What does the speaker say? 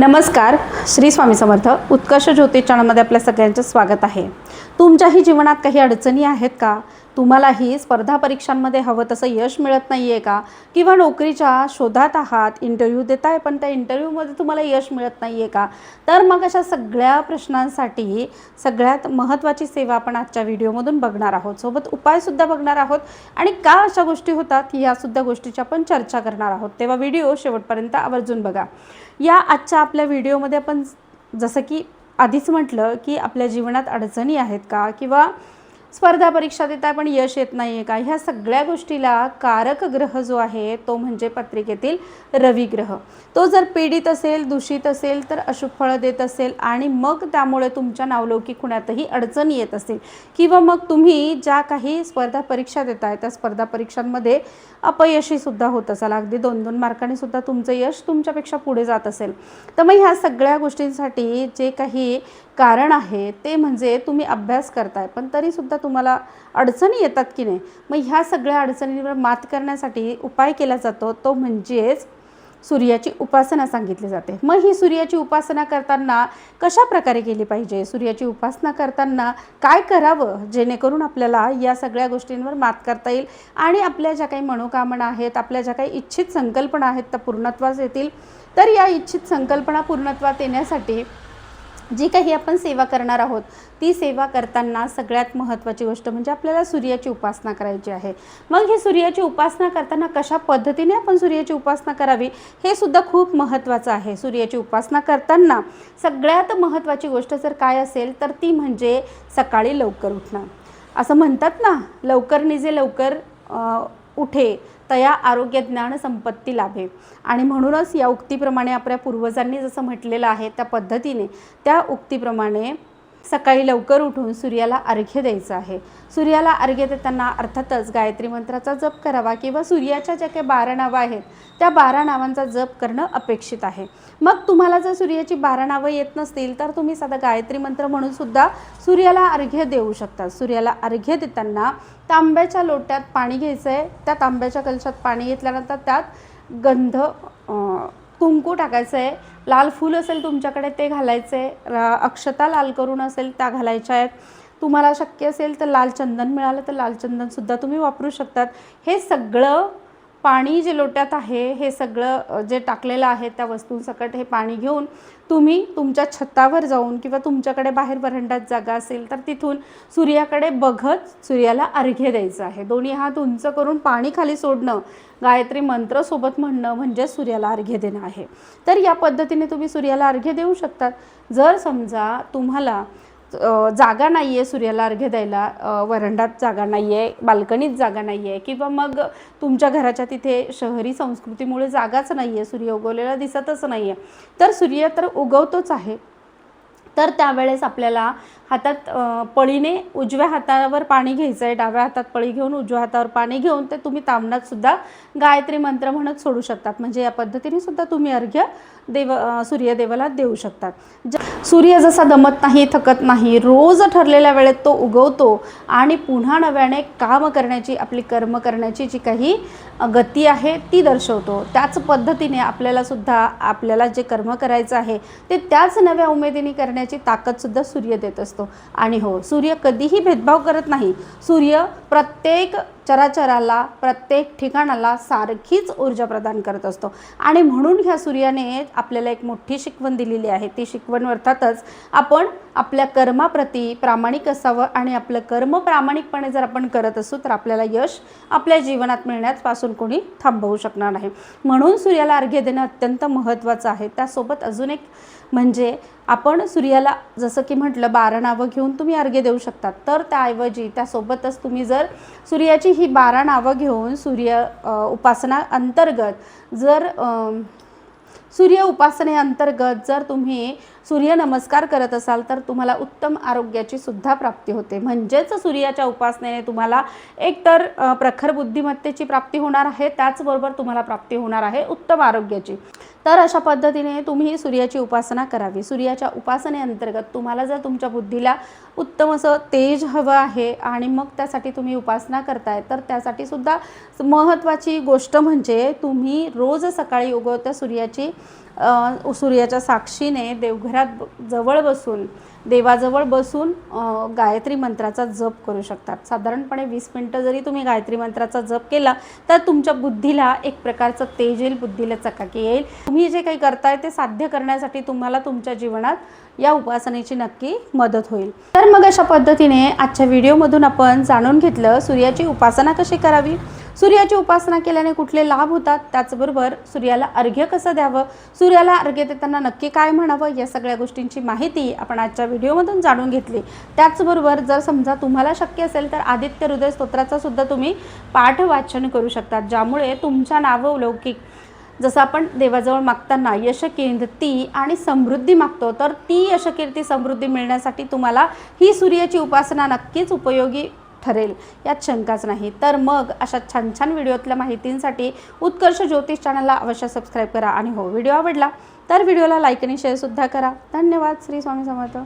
नमस्कार. श्री स्वामी समर्थ. उत्कर्ष ज्योतिष चॅनलमध्ये आपल्या सगळ्यांचं स्वागत आहे. तुमच्याही जीवनात काही अडचणी आहेत का? तुम्हालाही स्पर्धा परीक्षांमध्ये हवं तसं यश मिळत नाही आहे का? किंवा नोकरीच्या शोधात आहात, इंटरव्ह्यू देताय पण त्या इंटरव्ह्यूमध्ये तुम्हाला यश मिळत नाही आहे का? तर मग अशा सगळ्या प्रश्नांसाठी सगळ्यात महत्त्वाची सेवा आपण आजच्या व्हिडिओमधून बघणार आहोत. सोबत उपायसुद्धा बघणार आहोत आणि का अशा गोष्टी होतात यासुद्धा गोष्टीची आपण चर्चा करणार आहोत. तेव्हा व्हिडिओ शेवटपर्यंत आवर्जून बघा. या आजच्या आपल्या व्हिडिओमध्ये आपण जसं की आधीच म्हटलं की आपल्या जीवनात अडचणी आहेत का, किंवा स्पर्धा परीक्षा देताय पण यश येत नाही आहे का, ह्या सगळ्या गोष्टीला कारक ग्रह जो आहे तो म्हणजे पत्रिकेतील रवी ग्रह. तो जर पीडित असेल, दूषित असेल तर अशुभ फळं देत असेल आणि मग त्यामुळे तुमच्या नावलौकिक होण्यातही अडचणी येत असतील, किंवा मग तुम्ही ज्या काही स्पर्धा परीक्षा देताय त्या स्पर्धा परीक्षांमध्ये अपयशीसुद्धा होत असाल, अगदी 2-2 मार्कांनी सुद्धा तुमचं यश तुमच्यापेक्षा पुढे जात असेल, तर मग ह्या सगळ्या गोष्टींसाठी जे काही कारण आहे ते म्हणजे तुम्ही अभ्यास करताय पण तरीसुद्धा तुम्हाला अडचणी येतात की नाही. मग ह्या सगळ्या अडचणींवर मात करण्यासाठी उपाय केला जातो, तो म्हणजेच सूर्याची उपासना सांगितली जाते. मग ही सूर्याची उपासना करताना कशा प्रकारे केली पाहिजे, सूर्याची उपासना करताना काय करावं जेणेकरून आपल्याला या सगळ्या गोष्टींवर मात करता येईल आणि आपल्या ज्या काही मनोकामना आहेत, आपल्या ज्या काही इच्छित संकल्पना आहेत त्या पूर्णत्वास येतील. तर या इच्छित संकल्पना पूर्णत्वात येण्यासाठी जी काही आपण सेवा करणार आहोत ती सेवा करताना सगळ्यात महत्त्वाची गोष्ट म्हणजे आपल्याला सूर्याची उपासना करायची आहे. मग ही सूर्याची उपासना करताना कशा पद्धतीने आपण सूर्याची उपासना करावी हे सुद्धा खूप महत्त्वाचं आहे. सूर्याची उपासना करताना सगळ्यात महत्त्वाची गोष्ट जर काय असेल तर ती म्हणजे सकाळी लवकर उठणं. असं म्हणतात ना, लवकर निजे लवकर उठे तया आरोग्य ज्ञान संपत्ती लाभे. आणि म्हणूनच या उक्तीप्रमाणे आपल्या पूर्वजांनी जसं म्हटलेलं आहे त्या पद्धतीने त्या उक्तीप्रमाणे सकाळी लवकर उठून सूर्याला अर्घ्य द्यायचं आहे. सूर्याला अर्घ्य देताना अर्थातच गायत्री मंत्राचा जप करावा किंवा सूर्याच्या ज्या काही 12 नावं आहेत त्या 12 नावांचा जप करणं अपेक्षित आहे. मग तुम्हाला जर सूर्याची 12 नावं येत नसतील तर तुम्ही साधा गायत्री मंत्र म्हणून सुद्धा सूर्याला अर्घ्य देऊ शकता. सूर्याला अर्घ्य देताना तांब्याच्या लोट्यात पाणी घ्यायचं आहे. त्या तांब्याच्या कलशात पाणी घेतल्यानंतर त्यात गंध कुंकू टाकायचं आहे. लाल फूल असेल तुमच्याकडे ते घालायचं आहे. अक्षता लाल करून असेल त्या घालायच्या आहेत. तुम्हाला शक्य असेल तर लाल चंदन मिळालं तर लाल चंदनसुद्धा तुम्ही वापरू शकतात. हे सगळं पाणी जे लोट्यात आहे हे सगळं जे टाकलेलं आहे त्या वस्तूंसकट हे पाणी घेऊन तुम्ही तुमच्या छतावर जाऊन किंवा तुमच्याकडे बाहेर वरांड्यात जागा असेल तर तिथून सूर्याकडे बघत सूर्याला अर्घ्य द्यायचं आहे. दोन्ही हात उंच करून पाणी खाली सोडणं, गायत्री मंत्र सोबत म्हणणं म्हणजे सूर्याला अर्घ्य देणं आहे. तर या पद्धतीने तुम्ही सूर्याला अर्घ्य देऊ शकतात. जर समजा तुम्हाला जागा नाही आहे सूर्याला अर्घ्य द्यायला, वरांड्यात जागा नाही आहे, बाल्कनीत जागा नाही आहे, किंवा मग तुमच्या घराच्या तिथे शहरी संस्कृतीमुळे जागाच नाही आहे, सूर्य उगवलेला दिसतच नाही आहे, तर सूर्य तर उगवतोच आहे. तर त्यावेळेस आपल्याला हातात पळीने उजव्या हातावर पाणी घ्यायचं आहे. डाव्या हातात पळी घेऊन उजव्या हातावर पाणी घेऊन ते तुम्ही तांबण्यातसुद्धा गायत्री मंत्र म्हणत सोडू शकतात. म्हणजे या पद्धतीने सुद्धा तुम्ही अर्घ्य सूर्यदेवाला देऊ शकतात. सूर्य जसा दमत नाही, थकत नाही, रोज ठरलेल्या वेळेत तो उगवतो आणि पुन्हा नव्याने काम करण्याची, आपली कर्म करण्याची जी काही गती आहे ती दर्शवतो. त्याच पद्धतीने आपल्याला जे कर्म करायचं आहे ते त्याच नव्या उमेदीने करण्याची ताकदसुद्धा सूर्य देत असतो. आणि हो, सूर्य कधीही भेदभाव करत नाही. सूर्य प्रत्येक चराचराला, प्रत्येक ठिकाणाला सारखीच ऊर्जा प्रदान करत असतो. आणि म्हणून ह्या सूर्याने आपल्याला एक मोठी शिकवण दिलेली आहे. ती शिकवण अर्थातच आपण आपल्या कर्माप्रती प्रामाणिक असावं आणि आपलं कर्म प्रामाणिकपणे जर आपण करत असू तर आपल्याला यश आपल्या जीवनात मिळण्यापासून कोणी थांबवू शकणार नाही. म्हणून सूर्याला अर्घ्य देणं अत्यंत महत्त्वाचं आहे. त्यासोबत अजून एक म्हणजे आपण सूर्याला जसं की म्हटलं 12 नावं घेऊन तुम्ही अर्घ्य देऊ शकतात. तर त्याऐवजी त्यासोबतच तुम्ही जर सूर्याची ही 12 नावं घेऊन सूर्य उपासना अंतर्गत सूर्य उपासनेअंतर्गत जर तुम्ही सूर्य नमस्कार करत असाल तर तुम्हाला उत्तम आरोग्याची सुद्धा प्राप्ती होते. म्हणजेच सूर्याच्या उपासनेने तुम्हाला एकतर प्रखर बुद्धिमत्तेची प्राप्ती होणार आहे, त्याचबरोबर तुम्हाला प्राप्ती होणार आहे उत्तम आरोग्याची. तर अशा पद्धतीने तुम्ही सूर्याची उपासना करावी. सूर्याच्या उपासनेअंतर्गत तुम्हाला जर तुमच्या बुद्धीला उत्तम असं तेज हवं आहे आणि मग त्यासाठी तुम्ही उपासना करताय तर त्यासाठी सुद्धा महत्त्वाची गोष्ट म्हणजे तुम्ही रोज सकाळी उगवत्या सूर्याची सूर्याच्या साक्षीने देवघरात जवळ बसून देवाजवळ बसून गायत्री मंत्राचा जप करू शकतात। साधारणपणे 20 मिनिटं जरी तुम्ही गायत्री मंत्राचा जप केला तर तुमच्या बुद्धीला एक प्रकारचं तेज येईल, बुद्धीला चकाकी येईल। तुम्ही जे काही करताय ते साध्य करण्यासाठी तुम्हाला तुमच्या जीवनात या उपासनेची नक्की मदत होईल। तर मग अशा पद्धतीने आजच्या व्हिडिओमधून आपण जाणून घेतलं सूर्याची उपासना कशी करावी, सूर्याची उपासना केल्याने कुठले लाभ होतात, त्याचबरोबर सूर्याला अर्घ्य कसं द्यावं, सूर्याला अर्घ्य देताना नक्की काय म्हणावं, या सगळ्या गोष्टींची माहिती आपण आजच्या व्हिडिओमधून जाणून घेतली। त्याचबरोबर जर समजा तुम्हाला शक्य असेल तर आदित्य हृदय स्तोत्राचा सुद्धा तुम्ही पाठ वाचन करू शकता, ज्यामुळे तुमच्या नावलौकिक जसं आपण देवाजवळ मागताना यश, कीर्ती आणि समृद्धी मागतो, तर ती यश, कीर्ती, समृद्धी मिळण्यासाठी तुम्हाला ही सूर्याची उपासना नक्कीच उपयोगी ठरेल, यात शंकाच नाही। तर मग अशा छान छान व्हिडिओतल्या माहितींसाठी उत्कर्ष ज्योतिष चॅनलला अवश्य सबस्क्राईब करा आणि हो, व्हिडिओ आवडला तर व्हिडिओला लाईक आणि शेअर सुद्धा करा। धन्यवाद। श्री स्वामी समर्थ।